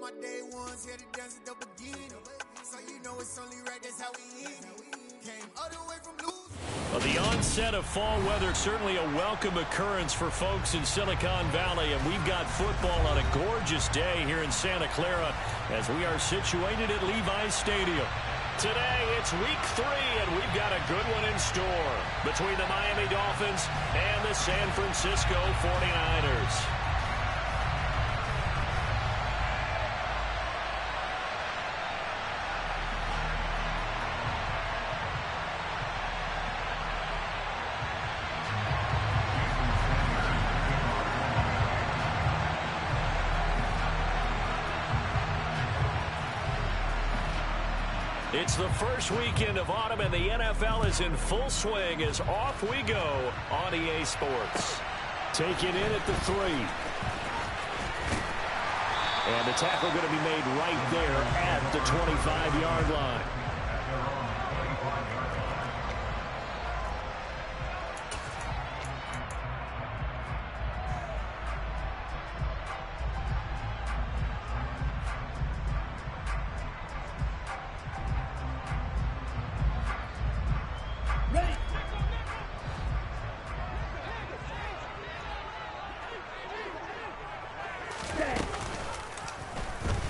My day ones here to dance at the beginning. So you know it's only right, that's how we eat. Came all the way from losing. Well, the onset of fall weather, certainly a welcome occurrence for folks in Silicon Valley. And we've got football on a gorgeous day here in Santa Clara as we are situated at Levi's Stadium. Today, it's week 3, and we've got a good one in store between the Miami Dolphins and the San Francisco 49ers. It's the first weekend of autumn, and the NFL is in full swing as off we go on EA Sports. Take it in at the 3. And the tackle going to be made right there at the 25-yard line.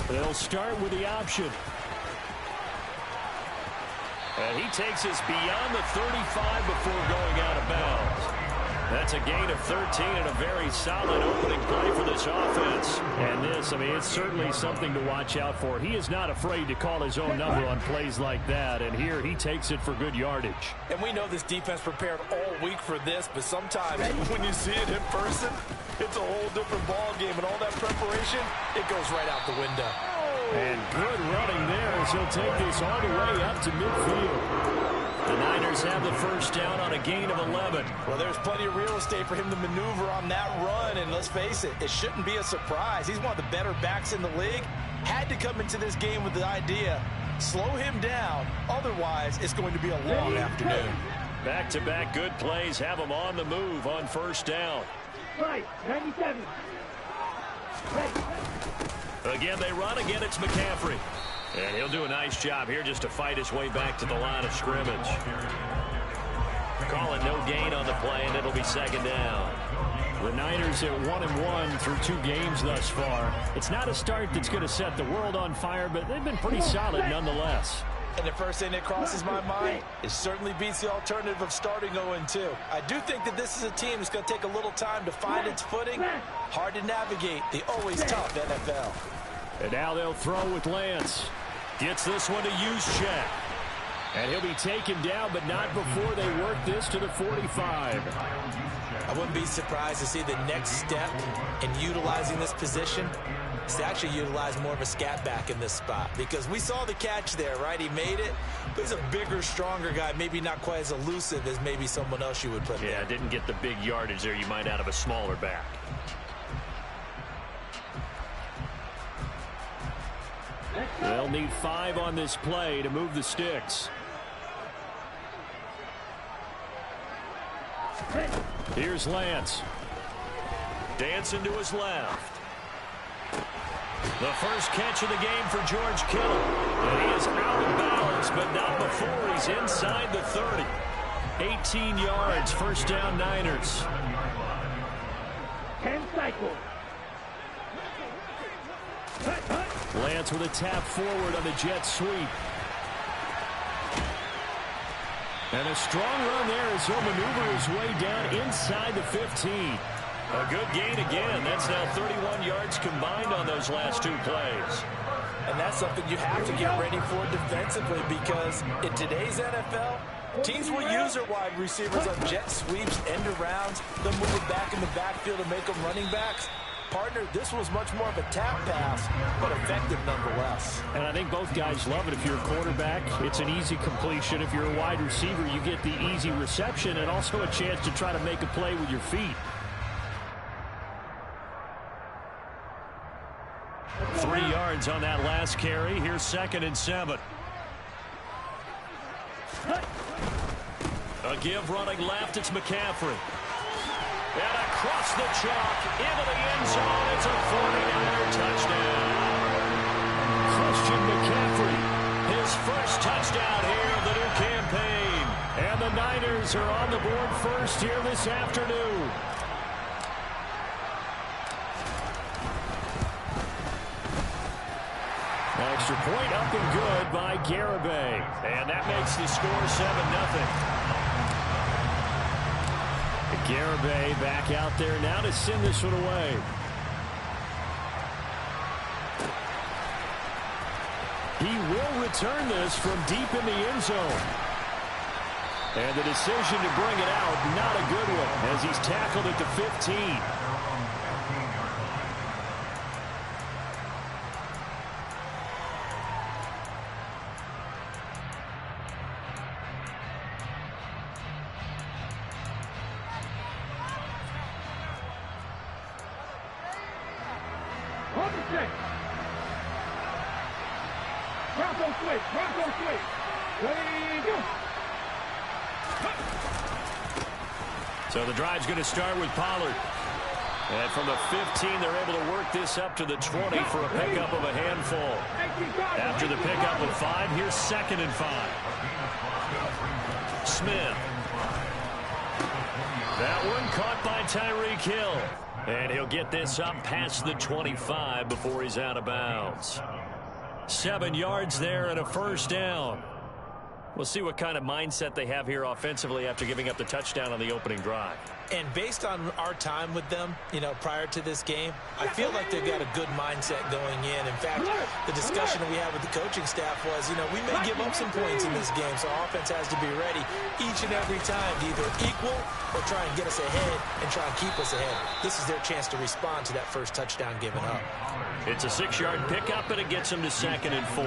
They'll start with the option. And he takes us beyond the 35 before going out of bounds. That's a gain of 13 and a very solid opening play for this offense. And this, I mean, it's certainly something to watch out for. He is not afraid to call his own number on plays like that. And here he takes it for good yardage. And we know this defense prepared all week for this, but sometimes when you see it in person, it's a whole different ball game. And all that preparation, it goes right out the window. And good running there as he'll take this all the way up to midfield. The Niners have the first down on a gain of 11. Well, there's plenty of real estate for him to maneuver on that run. And let's face it, it shouldn't be a surprise. He's one of the better backs in the league. Had to come into this game with the idea, slow him down. Otherwise, it's going to be a long afternoon. Back-to-back good plays have him on the move on first down. Right, 97. Again, they run. Again, it's McCaffrey. And he'll do a nice job here just to fight his way back to the line of scrimmage. Calling no gain on the play, and it'll be second down. The Niners at 1-1 through 2 games thus far. It's not a start that's going to set the world on fire, but they've been pretty solid nonetheless. And the first thing that crosses my mind, it certainly beats the alternative of starting 0-2. I do think that this is a team that's going to take a little time to find its footing. Hard to navigate the always tough NFL. And now they'll throw with Lance. Gets this one to Juszczyk. And he'll be taken down, but not before they work this to the 45. I wouldn't be surprised to see the next step in utilizing this position is to actually utilize more of a scat back in this spot, because we saw the catch there, right? He made it, but he's a bigger, stronger guy, maybe not quite as elusive as maybe someone else you would put there. Yeah, didn't get the big yardage there you might out of a smaller back. They'll need 5 on this play to move the sticks. Here's Lance. Dancing to his left. The first catch of the game for George Kittle. And he is out of bounds, but not before he's inside the 30. 18 yards, first down Niners. 10 cycles. Lance with a tap forward on the jet sweep. And a strong run there as he'll maneuver his way down inside the 15. A good gain again. That's now 31 yards combined on those last 2 plays. And that's something you have to get ready for defensively, because in today's NFL, Teams will use their wide receivers on jet sweeps, end arounds. They'll move it back in the backfield to make them running backs. Partner, this was much more of a tap pass, but effective nonetheless. And I think both guys love it. If you're a quarterback, it's an easy completion. If you're a wide receiver, you get the easy reception and also a chance to try to make a play with your feet. 3 yards on that last carry. Here's 2nd and 7. A give running left. It's McCaffrey. And across the chalk into the end zone. It's a 49er touchdown. Christian McCaffrey, his first touchdown here of the new campaign. And the Niners are on the board first here this afternoon. Extra point up and good by Garibay. And that makes the score 7-0. Garibay back out there now to send this one away. He will return this from deep in the end zone. And the decision to bring it out, not a good one, as he's tackled at the 15. So the drive's going to start with Pollard. And from the 15, they're able to work this up to the 20 for a pickup of a handful. After the pickup of 5, here's 2nd and 5. Smith. That one caught by Tyreek Hill. And he'll get this up past the 25 before he's out of bounds. 7 yards there and a first down. We'll see what kind of mindset they have here offensively after giving up the touchdown on the opening drive. And based on our time with them, prior to this game, I feel like they've got a good mindset going in. In fact, the discussion that we had with the coaching staff was, we may give up some points in this game, so our offense has to be ready each and every time to either equal or try and get us ahead and try and keep us ahead. This is their chance to respond to that first touchdown given up. It's a 6-yard pickup, and it gets them to 2nd and 4.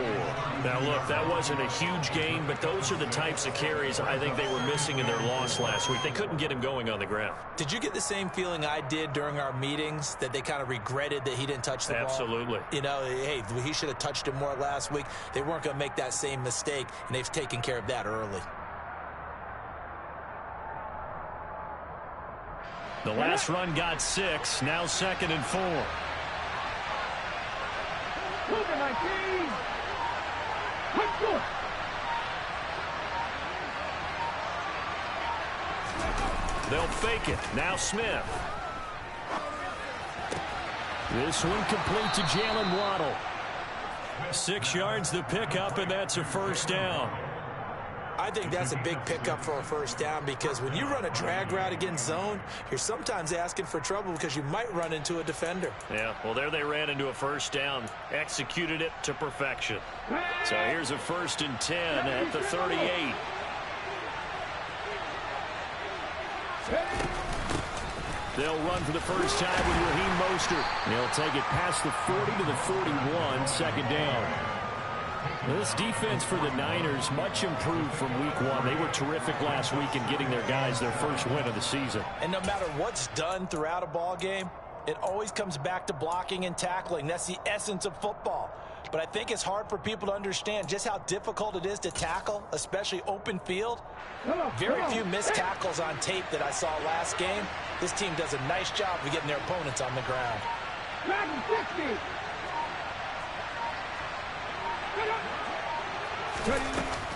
Now, look, that wasn't a huge gain, but those are the types of carries I think they were missing in their loss last week. They couldn't get him going on the ground. Did you get the same feeling I did during our meetings, that they kind of regretted that he didn't touch the ball? Absolutely. Hey, he should have touched it more last week. They weren't going to make that same mistake, and they've taken care of that early. The last run got 6, now 2nd and 4. Number 19. Let's go. They'll fake it. Now Smith. This one complete to Jalen Waddle. 6 yards the pickup, and that's a first down. I think that's a big pickup for a first down, because when you run a drag route against zone, you're sometimes asking for trouble because you might run into a defender. Yeah, well, there they ran into a first down. Executed it to perfection. So here's a 1st and 10 at the 38. They'll run for the first time with Raheem Mostert. They'll take it past the 40 to the 41, 2nd down. This defense for the Niners, much improved from week 1. They were terrific last week in getting their guys their first win of the season. And no matter what's done throughout a ball game, it always comes back to blocking and tackling. That's the essence of football. But I think it's hard for people to understand just how difficult it is to tackle, especially open field. Very few missed tackles on tape that I saw last game. This team does a nice job of getting their opponents on the ground.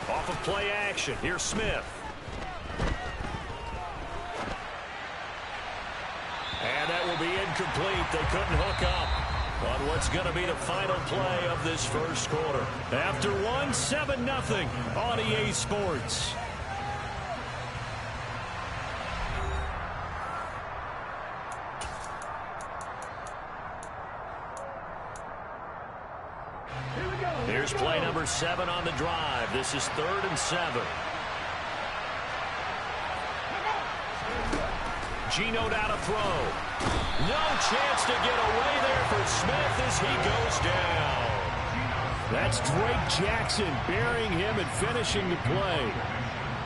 Off of play action, here's Smith. And that will be incomplete. They couldn't hook up on what's going to be the final play of this first quarter. After 1, 7-0 on EA Sports. Here's play number 7 on the drive. This is 3rd and 7. Geno now to throw. No chance to get away there for Smith as he goes down. That's Drake Jackson burying him and finishing the play.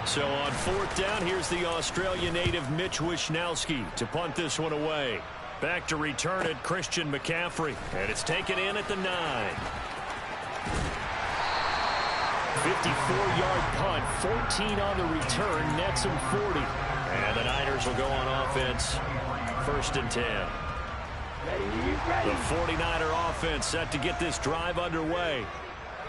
So on 4th down, here's the Australian native Mitch Wishnowsky to punt this one away. Back to return it, Christian McCaffrey. And it's taken in at the 9. 54-yard punt, 14 on the return, nets him 40. And the Niners will go on offense, 1st and 10. The 49er offense set to get this drive underway.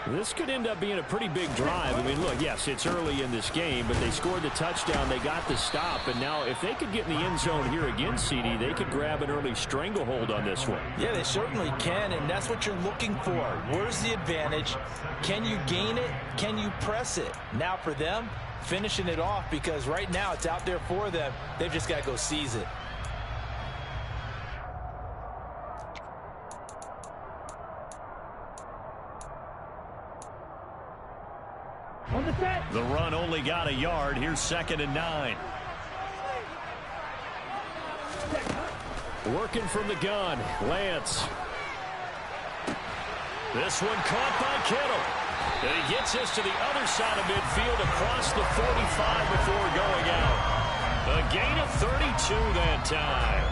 This could end up being a pretty big drive. I mean, look, yes, it's early in this game, but they scored the touchdown. They got the stop. And now if they could get in the end zone here again, CD, they could grab an early stranglehold on this one. Yeah, they certainly can, and that's what you're looking for. Where's the advantage? Can you gain it? Can you press it? Now for them, finishing it off, because right now it's out there for them. They've just got to go seize it. The run only got a yard. Here's 2nd and 9. Working from the gun, Lance. This one caught by Kittle. And he gets us to the other side of midfield across the 45 before going out. A gain of 32 that time.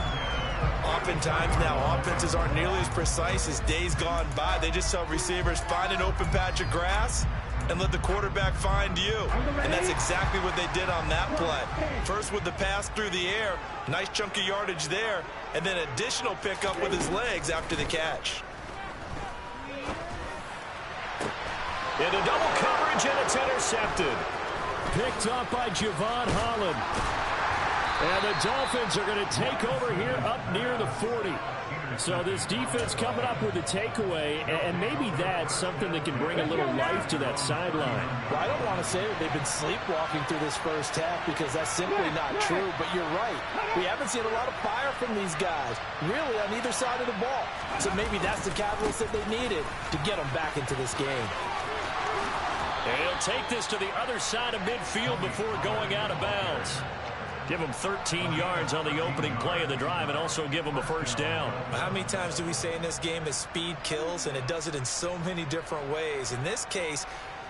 Oftentimes now, offenses aren't nearly as precise as days gone by. They just tell receivers, find an open patch of grass and let the quarterback find you. And that's exactly what they did on that play. First with the pass through the air, nice chunk of yardage there, and then additional pickup with his legs after the catch. Into double coverage, and it's intercepted. Picked up by Javon Holland. And the Dolphins are going to take over here up near the 40. So this defense coming up with a takeaway, and maybe that's something that can bring a little life to that sideline. Well, I don't want to say that they've been sleepwalking through this first half, because that's simply not true, but you're right. We haven't seen a lot of fire from these guys, really, on either side of the ball. So maybe that's the catalyst that they needed to get them back into this game. And he'll take this to the other side of midfield before going out of bounds. Give him 13 yards on the opening play of the drive and also give him a 1st down. How many times do we say in this game that speed kills, and it does it in so many different ways? In this case,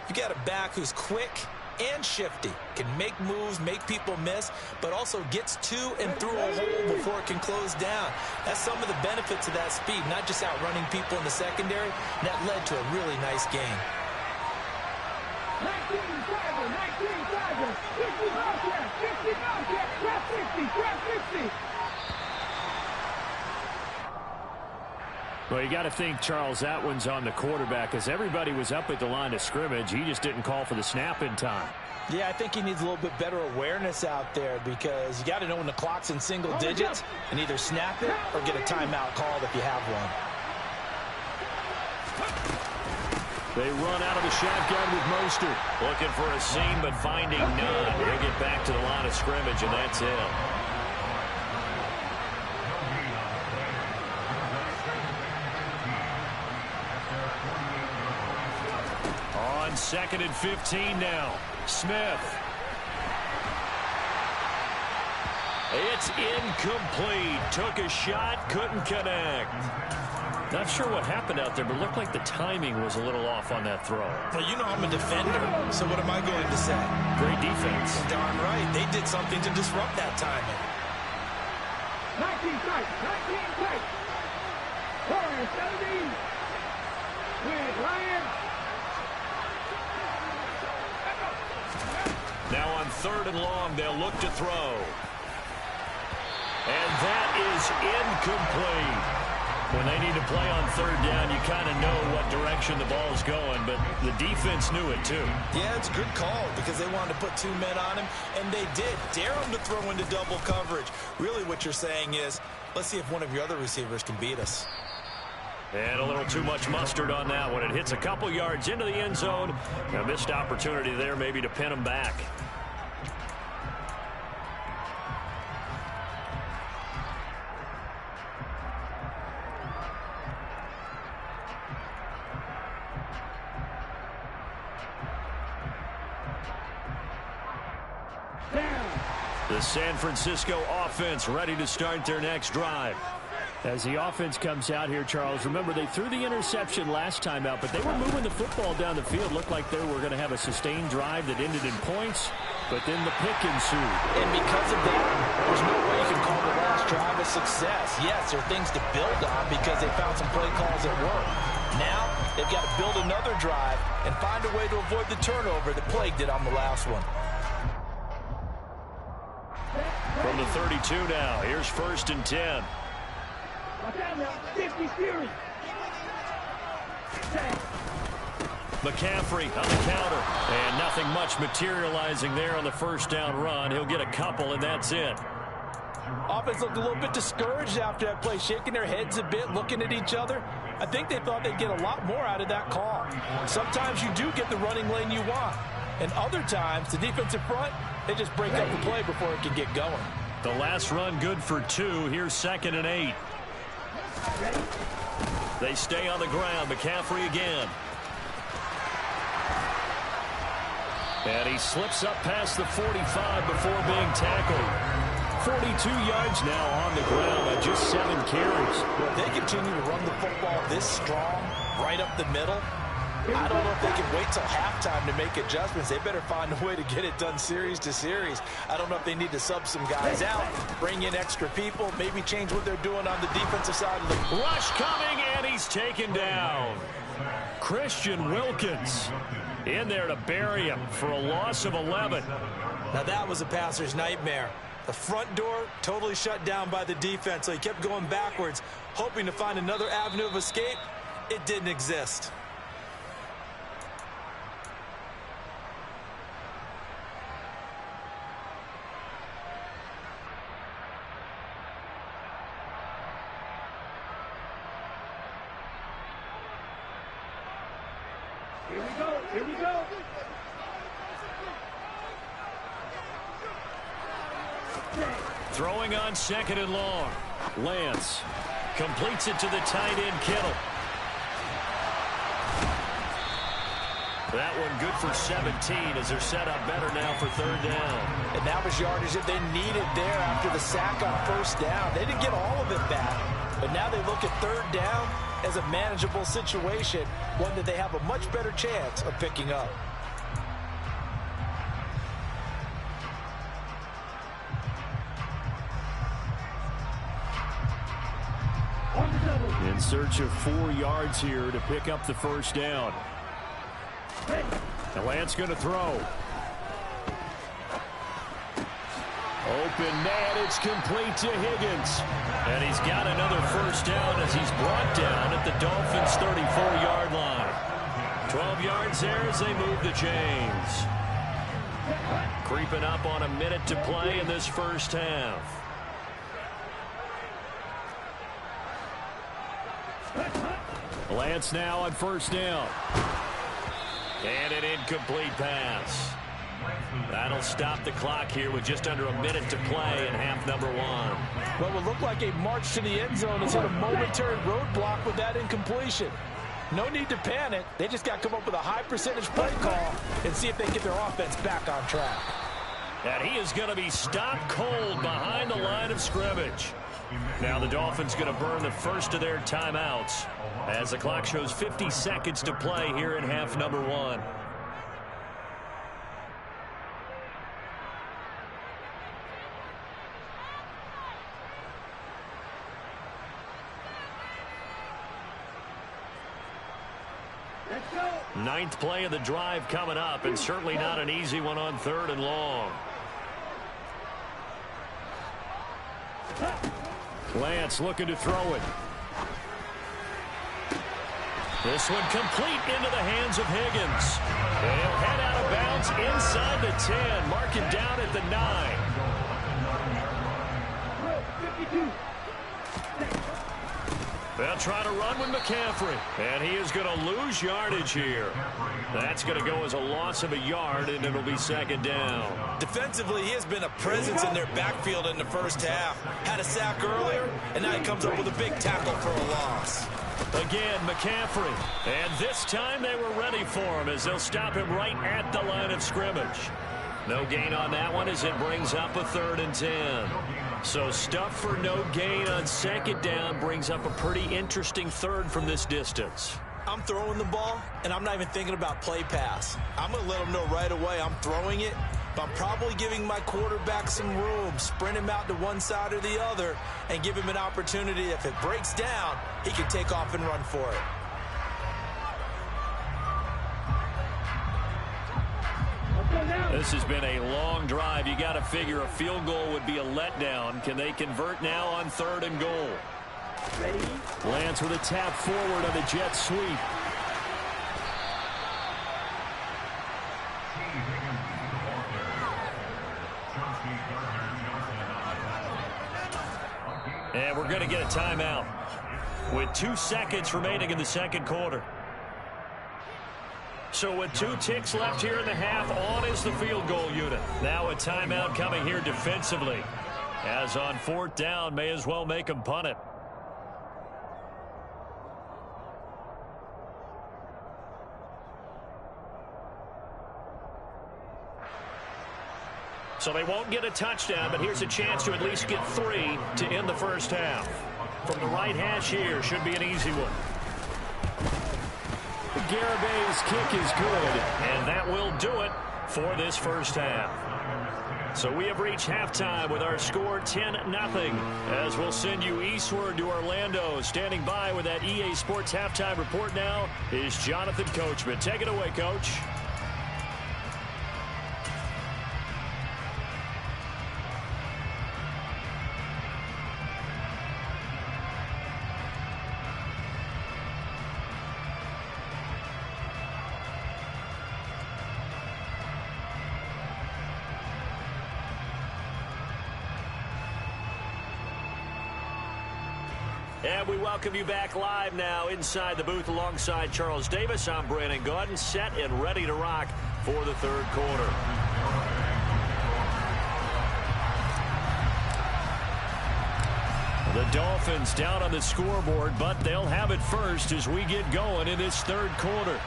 you got a back who's quick and shifty, can make moves, make people miss, but also gets to and through a hole before it can close down. That's some of the benefits of that speed, not just outrunning people in the secondary. And that led to a really nice game. 19 tackles, 50 Bobcats, 50 Bobcats, trap 60, trap 60. Well, you got to think Charles Atwin's on the quarterback, as everybody was up at the line of scrimmage. He just didn't call for the snap in time. Yeah, I think he needs a little bit better awareness out there, because you got to know when the clock's in single digits and either snap it or get a timeout called if you have one. They run out of the shotgun with Mostert. Looking for a seam, but finding none. He'll get back to the line of scrimmage, and that's it. On 2nd and 15 now. Smith. It's incomplete. Took a shot, couldn't connect. Not sure what happened out there, but looked like the timing was a little off on that throw. Well, you know I'm a defender, so what am I going to say? Great defense. Darn right. They did something to disrupt that timing. 19 tight, 19 tight. Warriors 17 with Ryan. Now on 3rd and long, they'll look to throw. And that is incomplete. When they need to play on 3rd down, you kind of know what direction the ball's going, but the defense knew it too. Yeah, it's a good call, because they wanted to put 2 men on him, and they did. Dare him to throw into double coverage. Really what you're saying is, let's see if one of your other receivers can beat us. And a little too much mustard on that one. It hits a couple yards into the end zone. A missed opportunity there maybe to pin him back. The San Francisco offense ready to start their next drive. As the offense comes out here, Charles, remember they threw the interception last time out, but they were moving the football down the field. Looked like they were going to have a sustained drive that ended in points, but then the pick ensued. And because of that, there's no way you can call the last drive a success. Yes, there are things to build on because they found some play calls that work. Now, they've got to build another drive and find a way to avoid the turnover that plagued it on the last one. From the 32 now, here's 1st and 10. McCaffrey on the counter, and nothing much materializing there on the first down run. He'll get a couple, and that's it. Offense looked a little bit discouraged after that play, shaking their heads a bit, looking at each other. I think they thought they'd get a lot more out of that call. Sometimes you do get the running lane you want, and other times the defensive front, they just break up the play before it can get going. The last run good for 2. Here's 2nd and 8. They stay on the ground. McCaffrey again. And he slips up past the 45 before being tackled. 42 yards now on the ground on just 7 carries. Well, if they continue to run the football this strong, right up the middle, I don't know if they can wait till halftime to make adjustments. They better find a way to get it done series to series. I don't know if they need to sub some guys out, bring in extra people, maybe change what they're doing on the defensive side of the rush coming, and he's taken down. Christian Wilkins in there to bury him for a loss of 11. Now that was a passer's nightmare. The front door totally shut down by the defense, so he kept going backwards, hoping to find another avenue of escape. It didn't exist. Here we go. Throwing on 2nd and long. Lance completes it to the tight end, Kittle. That one good for 17 as they're set up better now for 3rd down. And that was yardage that they needed there after the sack on 1st down. They didn't get all of it back, but now they look at 3rd down as a manageable situation, one that they have a much better chance of picking up. In search of 4 yards here to pick up the 1st down. And Lance going to throw. Open net, it's complete to Higgins. And he's got another 1st down as he's brought down at the Dolphins' 34-yard line. 12 yards there as they move the chains. Creeping up on a minute to play in this first half. Lance now on 1st down. And an incomplete pass. That'll stop the clock here with just under a minute to play in half number 1. What will look like a march to the end zone has hit a momentary roadblock with that incompletion. No need to panic. They just got to come up with a high percentage play call and see if they get their offense back on track. And he is going to be stopped cold behind the line of scrimmage. Now the Dolphins going to burn the first of their timeouts as the clock shows 50 seconds to play here in half number 1. Ninth play of the drive coming up, and certainly not an easy one on 3rd and long. Lance looking to throw it. This one complete into the hands of Higgins. And he'll head out of bounds inside the 10. Mark it down at the 9. 52. They'll try to run with McCaffrey. And he is going to lose yardage here. That's going to go as a loss of a yard, and it'll be 2nd down. Defensively, he has been a presence in their backfield in the first half. Had a sack earlier, and now he comes up with a big tackle for a loss. Again, McCaffrey. And this time they were ready for him as they'll stop him right at the line of scrimmage. No gain on that one as it brings up a 3rd and 10. So stuff for no gain on second down brings up a pretty interesting third from this distance. I'm throwing the ball, and I'm not even thinking about play pass. I'm going to let them know right away I'm throwing it, but I'm probably giving my quarterback some room, sprint him out to one side or the other, and give him an opportunity. If it breaks down, he can take off and run for it. This has been a long drive. You got to figure a field goal would be a letdown. Can they convert now on 3rd and goal? Ready? Lance with a tap forward on the jet sweep. And we're going to get a timeout with 2 seconds remaining in the second quarter. So with 2 ticks left here in the half, on is the field goal unit. Now a timeout coming here defensively. As on 4th down, may as well make them punt it. So they won't get a touchdown, but here's a chance to at least get 3 to end the first half. From the right hash here, should be an easy one. Garabay's kick is good. And that will do it for this first half. So we have reached halftime with our score 10-0. As we'll send you eastward to Orlando. Standing by with that EA Sports halftime report now is Jonathan Coachman. Take it away, Coach. And we welcome you back live now inside the booth alongside Charles Davis. I'm Brandon Gaudin, set and ready to rock for the third quarter. The Dolphins down on the scoreboard, but they'll have it first as we get going in this third quarter.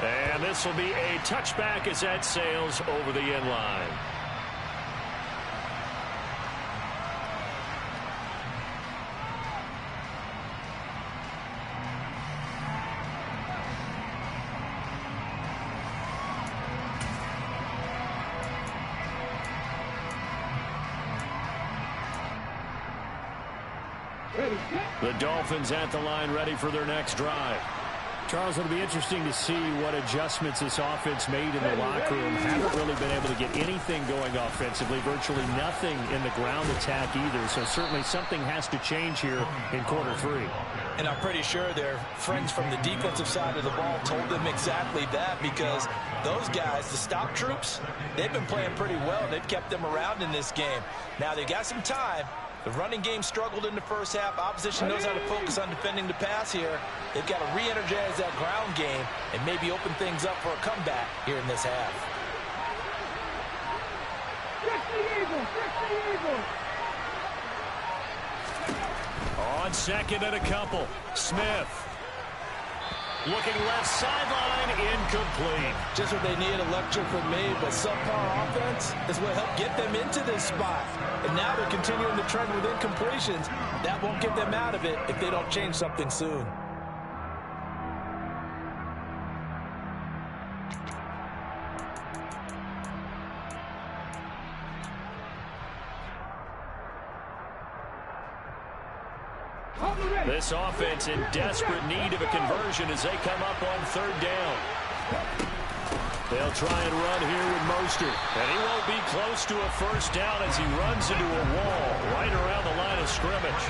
And this will be a touchback as that sails over the end line. The Dolphins at the line, ready for their next drive. Charles, it'll be interesting to see what adjustments this offense made in the locker room. Haven't really been able to get anything going offensively, virtually nothing in the ground attack either. So certainly something has to change here in quarter 3. And I'm pretty sure their friends from the defensive side of the ball told them exactly that, because those guys, the stop troops, they've been playing pretty well. They've kept them around in this game. Now they got some time. The running game struggled in the first half. Opposition knows how to focus on defending the pass here. They've got to re-energize that ground game and maybe open things up for a comeback here in this half. On second and a couple, Smith. Looking left sideline, incomplete. Just what they need, electric from me, but subpar offense is what helped get them into this spot. And now they're continuing the trend with incompletions. That won't get them out of it if they don't change something soon. This offense in desperate need of a conversion as they come up on third down. They'll try and run here with Mostert. And he won't be close to a first down as he runs into a wall right around the line of scrimmage.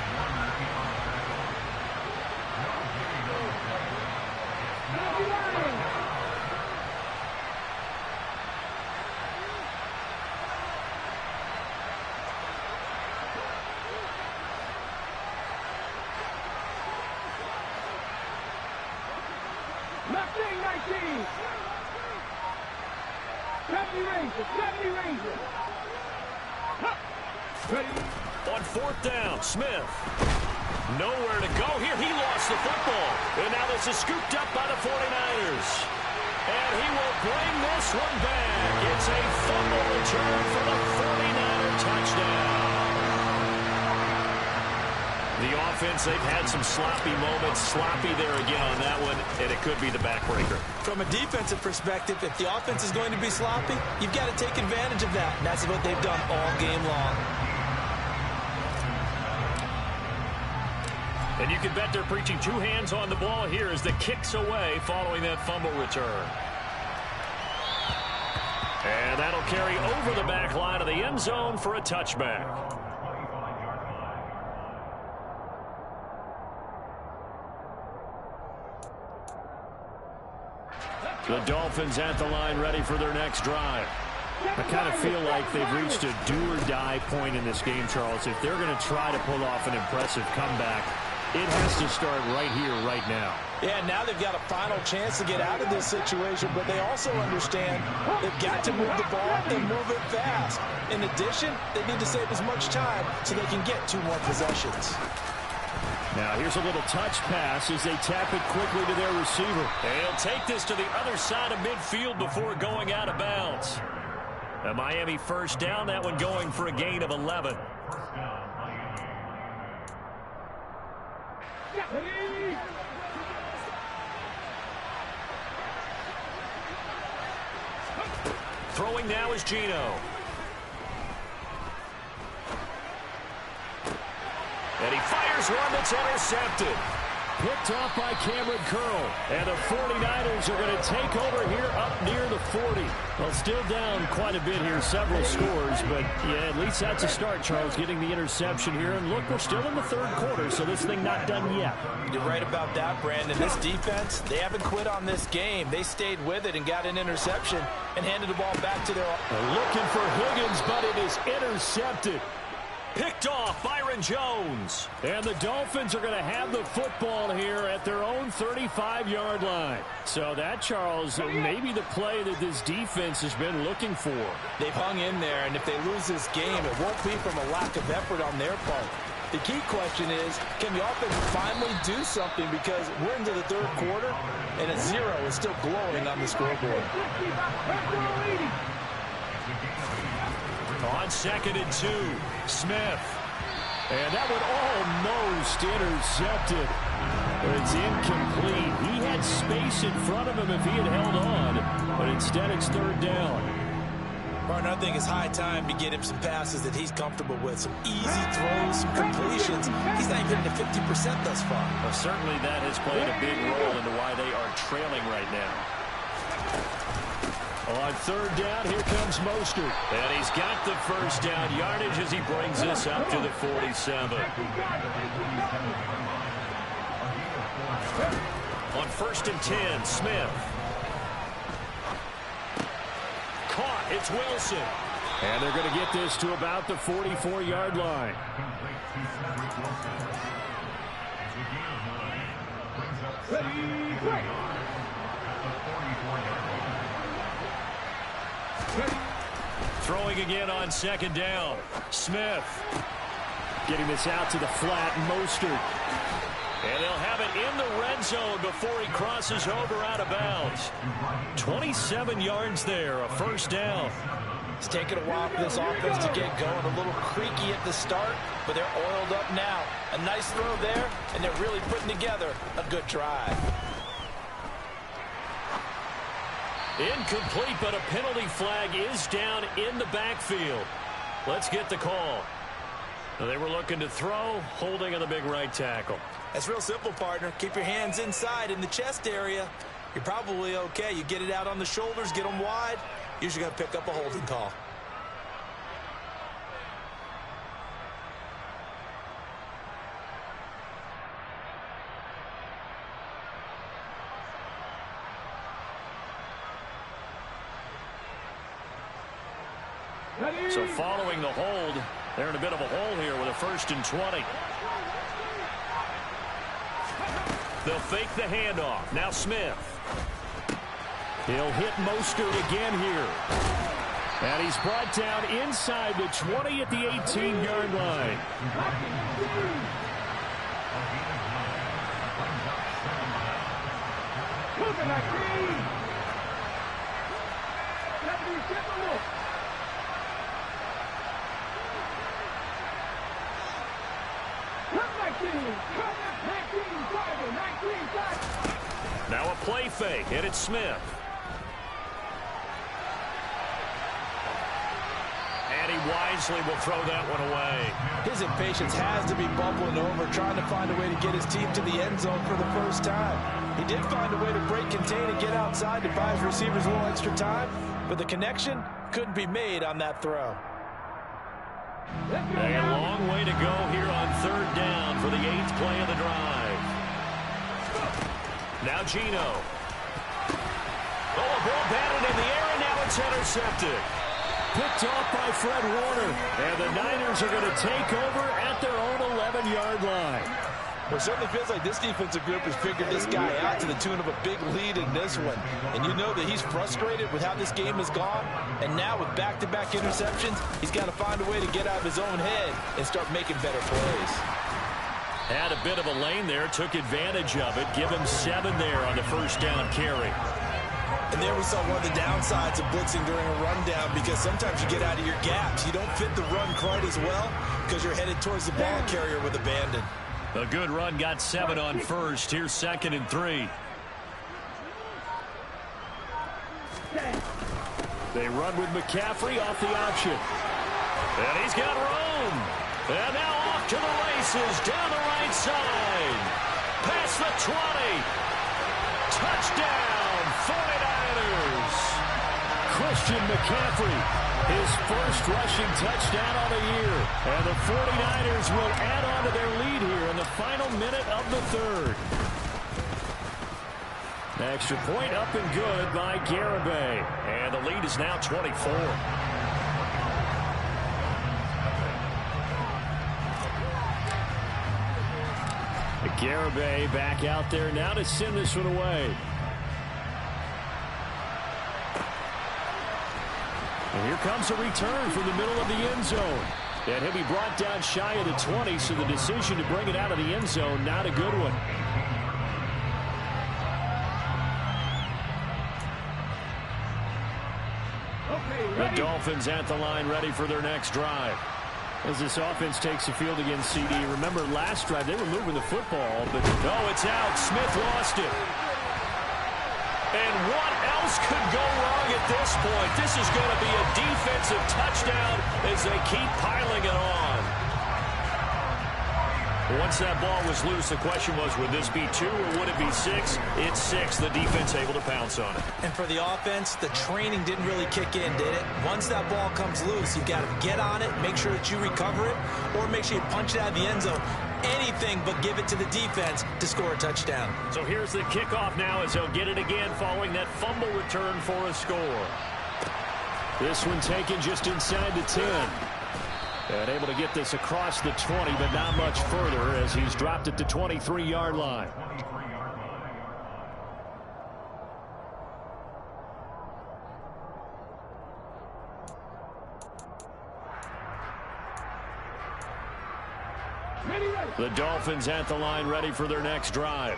On fourth down, Smith. Nowhere to go here. He lost the football. And now this is scooped up by the 49ers. And he will bring this one back. It's a fumble return for the 49ers. touchdown. The offense, they've had some sloppy moments. Sloppy there again on that one, and it could be the backbreaker. From a defensive perspective, if the offense is going to be sloppy, you've got to take advantage of that. And that's what they've done all game long. And you can bet they're preaching two hands on the ball here as the kick's away following that fumble return. And that'll carry over the back line of the end zone for a touchback. The Dolphins at the line ready for their next drive. I kind of feel like they've reached a do-or-die point in this game, Charles. If they're going to try to pull off an impressive comeback, it has to start right here, right now. Yeah, now they've got a final chance to get out of this situation, but they also understand they've got to move the ball and move it fast. In addition, they need to save as much time so they can get 2 more possessions. Now here's a little touch pass as they tap it quickly to their receiver. They'll take this to the other side of midfield before going out of bounds. A Miami first down, that one going for a gain of 11. Throwing now is Geno. And he fires one that's intercepted. Picked off by Cameron Curl. And the 49ers are going to take over here up near the 40. Well, still down quite a bit here, several scores. But, yeah, at least that's a start, Charles, getting the interception here. And, look, we're still in the third quarter, so this thing not done yet. You're right about that, Brandon. This defense, they haven't quit on this game. They stayed with it and got an interception and handed the ball back to their... Looking for Higgins, but it is intercepted. Picked off Byron Jones. And the Dolphins are going to have the football here at their own 35-yard line. So that, Charles, may be the play that this defense has been looking for. They've hung in there, and if they lose this game, it won't be from a lack of effort on their part. The key question is, can the offense finally do something? Because we're into the third quarter, and a 0 is still glowing on the scoreboard. On 2nd and 2, Smith. And that one almost intercepted. But it's incomplete. He had space in front of him if he had held on. But instead it's third down. Partner, I think it's high time to get him some passes that he's comfortable with. Some easy throws, some completions. He's not even hitting to 50% thus far. Well, certainly that has played a big role into why they are trailing right now. On third down, here comes Mostert. And he's got the first down yardage as he brings this up to the 47. On 1st and 10, Smith. Caught, it's Wilson. And they're going to get this to about the 44-yard line. Throwing again on 2nd down. Smith. Getting this out to the flat, Mostert. And they'll have it in the red zone before he crosses over out of bounds. 27 yards there, a first down. It's taken a while for this offense to get going. A little creaky at the start, but they're oiled up now. A nice throw there, and they're really putting together a good drive. Incomplete, but a penalty flag is down in the backfield. Let's get the call. They were looking to throw, holding on the big right tackle. That's real simple, partner. Keep your hands inside in the chest area. You're probably okay. You get it out on the shoulders, get them wide. Usually going to pick up a holding call. So following the hold, they're in a bit of a hole here with a 1st and 20. They'll fake the handoff. Now Smith. He'll hit Mostert again here. And he's brought down inside the 20 at the 18-yard line. Now a play fake, and it's Smith. And he wisely will throw that one away. His impatience has to be bubbling over, trying to find a way to get his team to the end zone for the first time. He did find a way to break contain and get outside to buy his receivers a little extra time, but the connection couldn't be made on that throw. A long way to go here on third down for the 8th play of the drive. Now Geno. Oh, a ball batted in the air, and now it's intercepted. Picked off by Fred Warner. And the Niners are going to take over at their own 11-yard line. Well, it certainly feels like this defensive group has figured this guy out to the tune of a big lead in this one. And you know that he's frustrated with how this game has gone. And now with back-to-back interceptions, he's got to find a way to get out of his own head and start making better plays. Had a bit of a lane there, took advantage of it. Give him 7 there on the first down carry. And there we saw one of the downsides of blitzing during a rundown, because sometimes you get out of your gaps. You don't fit the run quite as well because you're headed towards the ball carrier with abandon. A good run, got 7 on first. Here's 2nd and 3. They run with McCaffrey off the option. And he's got room. And now off to the races down the right side. Past the 20. Touchdown, 49ers. Christian McCaffrey, his first rushing touchdown of the year. And the 49ers will add on to their lead here in the final minute of the third. Extra point up and good by Garibay. And the lead is now 24. Garibay back out there now to send this one away. And here comes a return from the middle of the end zone. And he'll be brought down shy of the 20, so the decision to bring it out of the end zone, not a good one. The Dolphins at the line, ready for their next drive. As this offense takes the field against CD. Remember last drive, they were moving the football, but oh, it's out. Smith lost it. And what else could go wrong at this point? This is going to be a defensive touchdown as they keep piling it on. Once that ball was loose, the question was, would this be 2 or would it be 6? It's 6. The defense able to pounce on it. And for the offense, the training didn't really kick in, did it? Once that ball comes loose, you've got to get on it, make sure that you recover it, or make sure you punch it out of the end zone. Anything but give it to the defense to score a touchdown. So here's the kickoff now as they'll get it again following that fumble return for a score. This one taken just inside the 10. And able to get this across the 20, but not much further as he's dropped at the 23-yard line. The Dolphins at the line, ready for their next drive.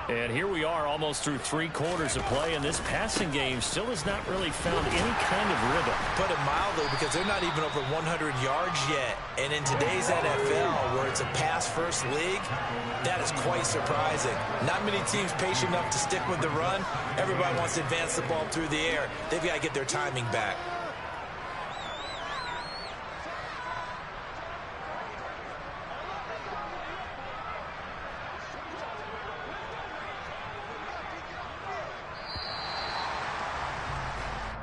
And here we are almost through 3 quarters of play, and this passing game still has not really found any kind of rhythm. Put it mildly, because they're not even over 100 yards yet. And in today's NFL, where it's a pass-first league, that is quite surprising. Not many teams patient enough to stick with the run. Everybody wants to advance the ball through the air. They've got to get their timing back.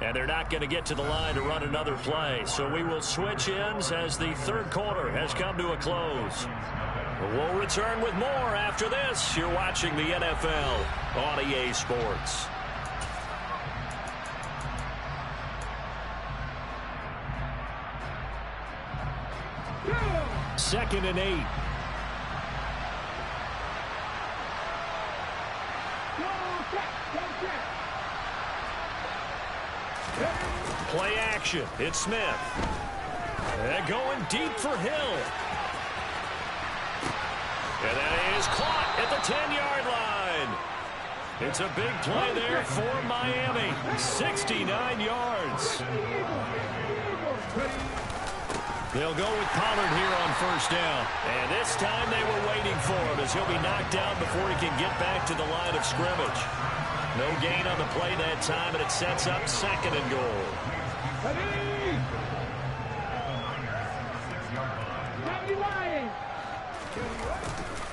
And they're not going to get to the line to run another play. So we will switch ends as the third quarter has come to a close. We'll return with more after this. You're watching the NFL on EA Sports. Second and 8. Play action. It's Smith. And going deep for Hill. And that is caught at the 10-yard line. It's a big play there for Miami. 69 yards. They'll go with Pollard here on first down. And this time they were waiting for him as he'll be knocked down before he can get back to the line of scrimmage. No gain on the play that time, and it sets up 2nd and goal.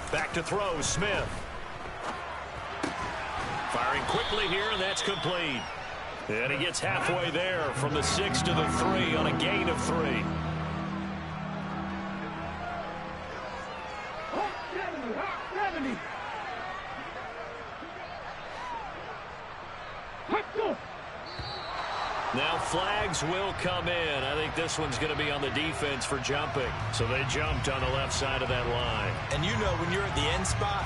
Back to throw, Smith. Firing quickly here, and that's complete. And he gets halfway there from the 6 to the 3 on a gain of 3. Now flags will come in. I think this one's going to be on the defense for jumping. So they jumped on the left side of that line. And you know when you're at the end spot,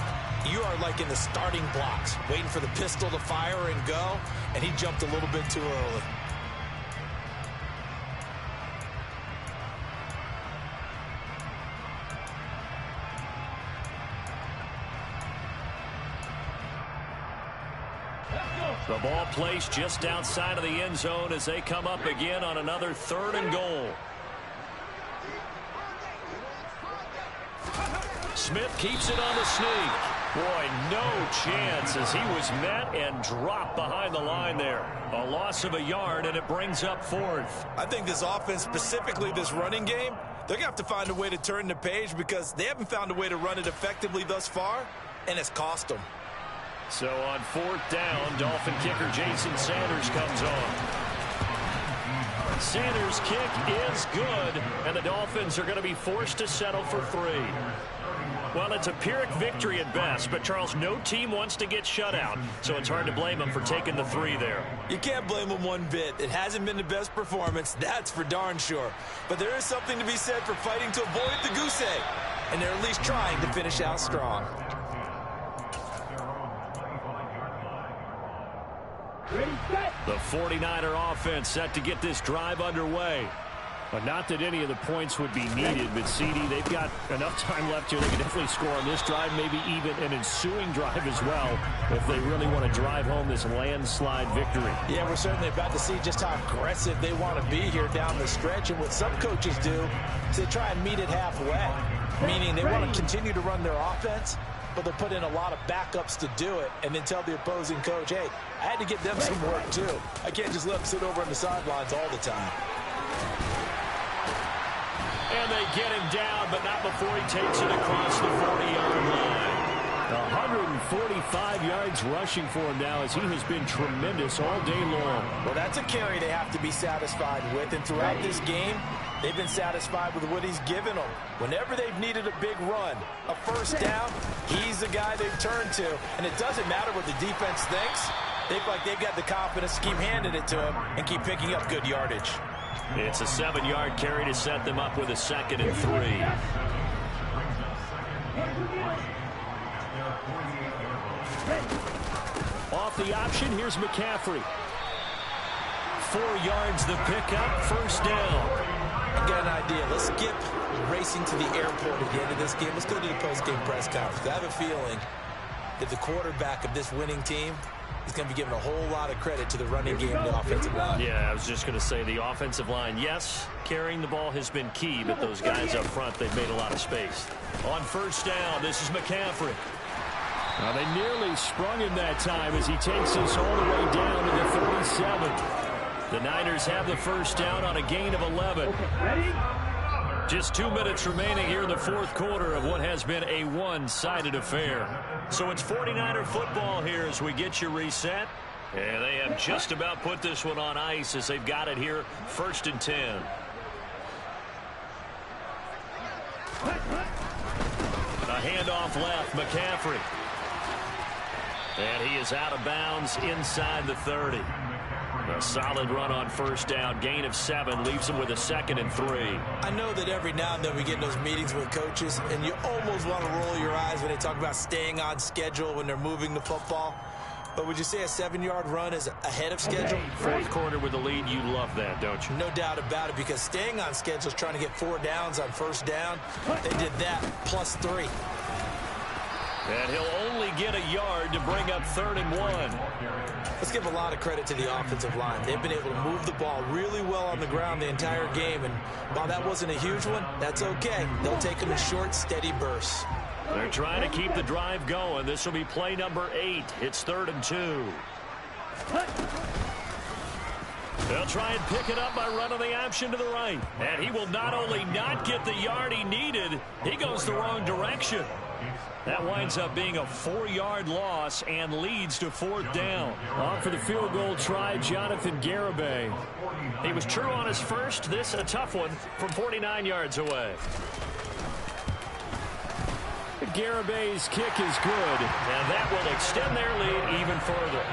you are like in the starting blocks, waiting for the pistol to fire and go, and he jumped a little bit too early. The ball placed just outside of the end zone as they come up again on another 3rd and goal. Smith keeps it on the sneak. Boy, no chance as he was met and dropped behind the line there. A loss of a yard, and it brings up 4th. I think this offense, specifically this running game, they're going to have to find a way to turn the page because they haven't found a way to run it effectively thus far, and it's cost them. So on 4th down, Dolphin kicker Jason Sanders comes on. Sanders' kick is good, and the Dolphins are going to be forced to settle for 3. Well, it's a Pyrrhic victory at best, but Charles, no team wants to get shut out, so it's hard to blame them for taking the 3 there. You can't blame them one bit. It hasn't been the best performance, that's for darn sure. But there is something to be said for fighting to avoid the goose egg, and they're at least trying to finish out strong. The 49er offense set to get this drive underway. But not that any of the points would be needed, but CD, they've got enough time left here. They can definitely score on this drive, maybe even an ensuing drive as well, if they really want to drive home this landslide victory. Yeah, we're certainly about to see just how aggressive they want to be here down the stretch. And what some coaches do is they try and meet it halfway, meaning they want to continue to run their offense, but they'll put in a lot of backups to do it and then tell the opposing coach, hey, I had to get them some work too. I can't just let them sit over on the sidelines all the time. And they get him down, but not before he takes it across the 40-yard line. 145 yards rushing for him now as he has been tremendous all day long. Well, that's a carry they have to be satisfied with, and throughout this game, they've been satisfied with what he's given them. Whenever they've needed a big run, a first down, he's the guy they've turned to. And it doesn't matter what the defense thinks. They feel like they've got the confidence to keep handing it to him and keep picking up good yardage. It's a 7-yard carry to set them up with a 2nd and 3. Off the option, here's McCaffrey. 4 yards the pickup, first down. I've got an idea. Let's skip racing to the airport at the end of this game. Let's go to the post-game press conference. I have a feeling that the quarterback of this winning team is going to be given a whole lot of credit to the running game and the offensive line. Yeah, I was just going to say the offensive line, yes, carrying the ball has been key, but those guys up front, they've made a lot of space. On first down, this is McCaffrey. Now, they nearly sprung him that time as he takes us all the way down to the 47. The Niners have the first down on a gain of 11. Just 2 minutes remaining here in the 4th quarter of what has been a one-sided affair. So it's 49er football here as we get you reset. And they have just about put this one on ice as they've got it here, 1st and 10. A handoff left, McCaffrey. And he is out of bounds inside the 30. A solid run on first down. Gain of 7 leaves him with a 2nd and 3. I know that every now and then we get in those meetings with coaches, and you almost want to roll your eyes when they talk about staying on schedule when they're moving the football. But would you say a 7-yard run is ahead of schedule? 4th quarter with the lead, you love that, don't you? No doubt about it, because staying on schedule is trying to get 4 downs on first down. They did that plus 3. And he'll only get a yard to bring up 3rd and 1. Let's give a lot of credit to the offensive line. They've been able to move the ball really well on the ground the entire game. And while that wasn't a huge one, that's okay. They'll take them in short, steady bursts. They're trying to keep the drive going. This will be play number 8. It's 3rd and 2. They'll try and pick it up by running the option to the right. And he will not only not get the yard he needed, he goes the wrong direction. That winds up being a 4-yard loss and leads to 4th down. On for the field goal try, Jonathan Garibay. He was true on his first. This a tough one from 49 yards away. Garibay's kick is good. And that will extend their lead even further.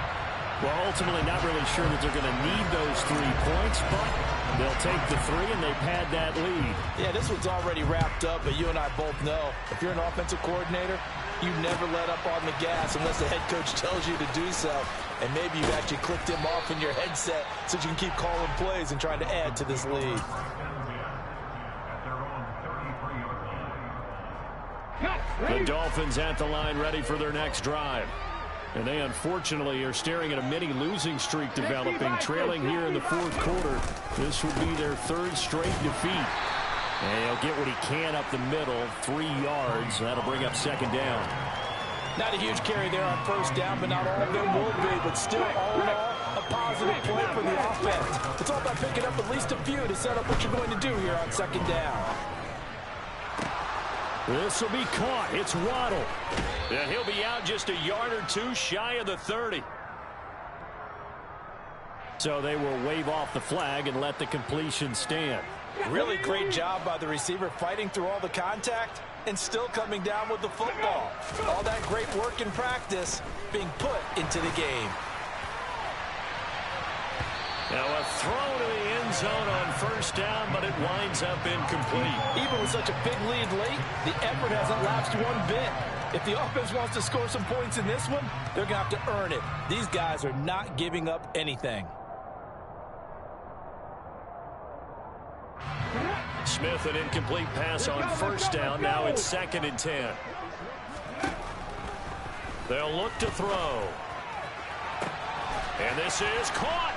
Well, ultimately not really sure that they're going to need those 3 points, but they'll take the 3 and they pad that lead. Yeah, this one's already wrapped up, but you and I both know if you're an offensive coordinator, you never let up on the gas unless the head coach tells you to do so. And maybe you've actually clicked him off in your headset so you can keep calling plays and trying to add to this lead. The Dolphins at the line ready for their next drive. And they unfortunately are staring at a mini losing streak developing, trailing here in the 4th quarter. This would be their 3rd straight defeat. And he'll get what he can up the middle, 3 yards. That'll bring up 2nd down. Not a huge carry there on 1st down, but not all of them will be. But still, all in all, a positive play for the offense. It's all about picking up at least a few to set up what you're going to do here on 2nd down. This will be caught. It's Waddle. And he'll be out just a yard or 2 shy of the 30. So they will wave off the flag and let the completion stand. Really great job by the receiver fighting through all the contact and still coming down with the football. All that great work in practice being put into the game. Now a throw to the end zone on 1st down, but it winds up incomplete. Even with such a big lead late, the effort hasn't lapsed one bit. If the offense wants to score some points in this one, they're going to have to earn it. These guys are not giving up anything. Smith, an incomplete pass on 1st down. Now it's 2nd and 10. They'll look to throw. And this is caught.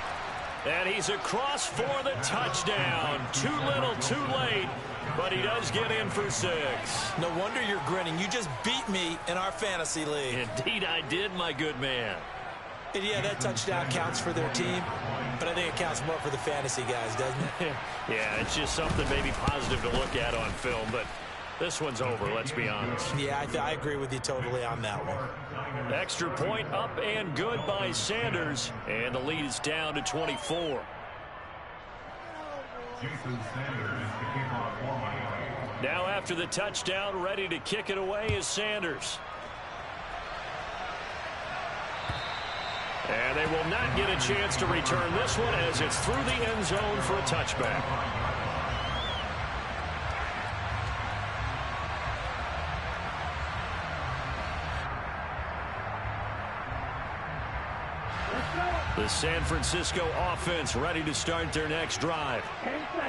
And he's across for the touchdown. Too little, too late. But he does get in for 6. No wonder you're grinning. You just beat me in our fantasy league. Indeed I did, my good man. And yeah, that touchdown counts for their team, but I think it counts more for the fantasy guys, doesn't it? Yeah, it's just something maybe positive to look at on film, but this one's over, let's be honest. Yeah, I agree with you totally on that one. Extra point up and good by Sanders, and the lead is down to 24. Now after the touchdown, ready to kick it away is Sanders. And they will not get a chance to return this one as it's through the end zone for a touchback. The San Francisco offense ready to start their next drive.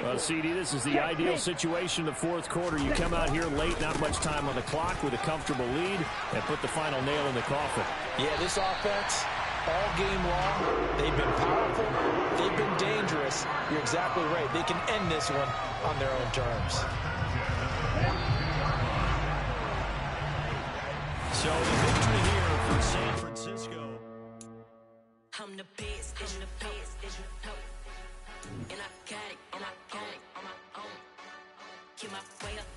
Well, CD, this is the ideal situation in the 4th quarter. You come out here late, not much time on the clock with a comfortable lead, and put the final nail in the coffin. Yeah, this offense, all game long, they've been powerful, they've been dangerous. You're exactly right. They can end this one on their own terms. So the victory here for San Francisco. I'm the best, is you the best, is you the top. And I got it, and I got it on my own. Keep my way up,